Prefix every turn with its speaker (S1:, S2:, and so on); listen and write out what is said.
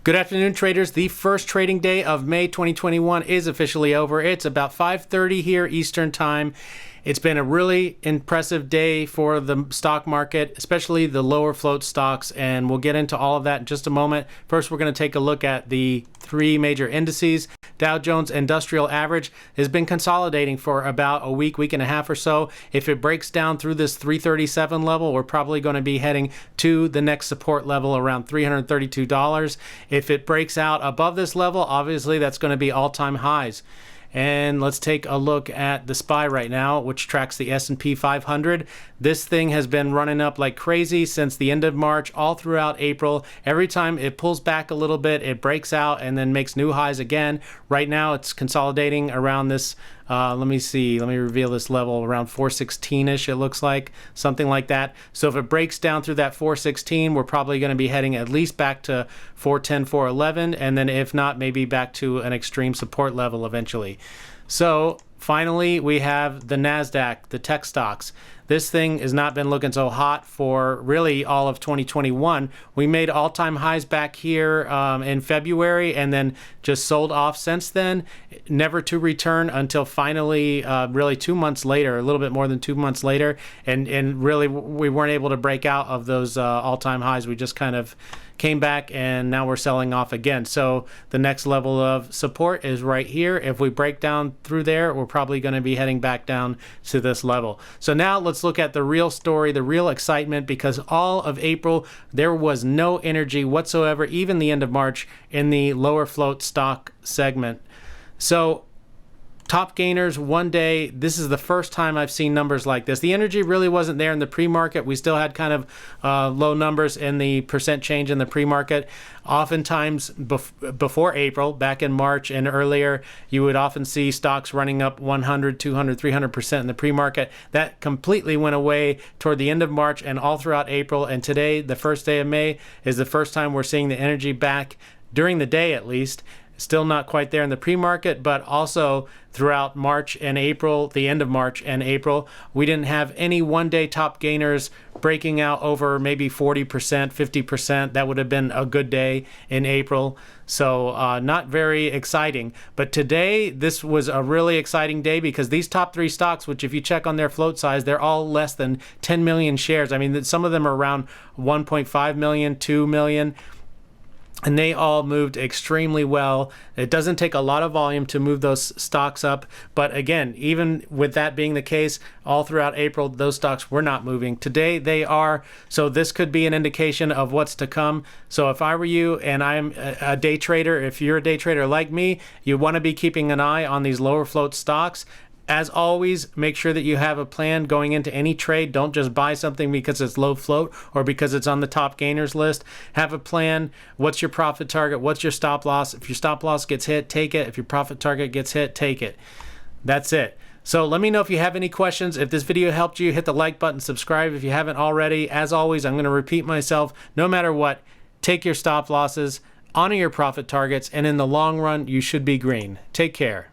S1: Good afternoon, traders. The first trading day of May 2021 is officially over. It's about 5:30 here Eastern Time. It's been a really impressive day for the stock market, especially the lower float stocks, and we'll get into all of that in just a moment. First, we're going to take a look at the three major indices. Dow Jones Industrial Average has been consolidating for about a week and a half or so. If it breaks down through this 337 level, we're probably going to be heading to the next support level around $332. If it breaks out above this level, obviously that's going to be all-time highs. And let's take a look at the SPY right now, which tracks the S&P 500. This thing has been running up like crazy since the end of March, all throughout April. Every time it pulls back a little bit, it breaks out and then makes new highs again. Right now, it's consolidating around this, let me reveal this level, around 416-ish, it looks like, something like that. So if it breaks down through that 416, we're probably going to be heading at least back to 410, 411, and then if not, maybe back to an extreme support level eventually. So finally, we have the NASDAQ, the tech stocks. This thing has not been looking so hot for really all of 2021. We made all-time highs back here in February and then just sold off since then, never to return until finally really 2 months later, a little bit more than 2 months later. And really, we weren't able to break out of those all-time highs. We just kind of came back and now we're selling off again. So the next level of support is right here. If we break down through there, we're probably going to be heading back down to this level. So now let's look at the real story, the real excitement, because all of April there was no energy whatsoever, even the end of March, in the lower float stock segment. So top gainers one day. This is the first time I've seen numbers like this. The energy really wasn't there in the pre-market. We still had kind of low numbers in the percent change in the pre-market. Oftentimes before April, back in March and earlier, you would often see stocks running up 100, 200, 300% in the pre-market. That completely went away toward the end of March and all throughout April. And today, the first day of May, is the first time we're seeing the energy back during the day at least. Still not quite there in the pre-market, but also throughout March and April, the end of March and April, we didn't have any one-day top gainers breaking out over maybe 40%, 50%. That would have been a good day in April. So not very exciting. But today, this was a really exciting day because these top three stocks, which if you check on their float size, they're all less than 10 million shares. I mean, some of them are around 1.5 million, 2 million. And they all moved extremely well. It doesn't take a lot of volume to move those stocks up. But again, even with that being the case, all throughout April, those stocks were not moving. Today, they are. So this could be an indication of what's to come. So if I were you and I'm a day trader, if you're a day trader like me, you want to be keeping an eye on these lower float stocks. As always, make sure that you have a plan going into any trade. Don't just buy something because it's low float or because it's on the top gainers list. Have a plan. What's your profit target? What's your stop loss? If your stop loss gets hit, take it. If your profit target gets hit, take it. That's it. So let me know if you have any questions. If this video helped you, hit the like button, subscribe if you haven't already. As always, I'm going to repeat myself. No matter what, take your stop losses, honor your profit targets, and in the long run, you should be green. Take care.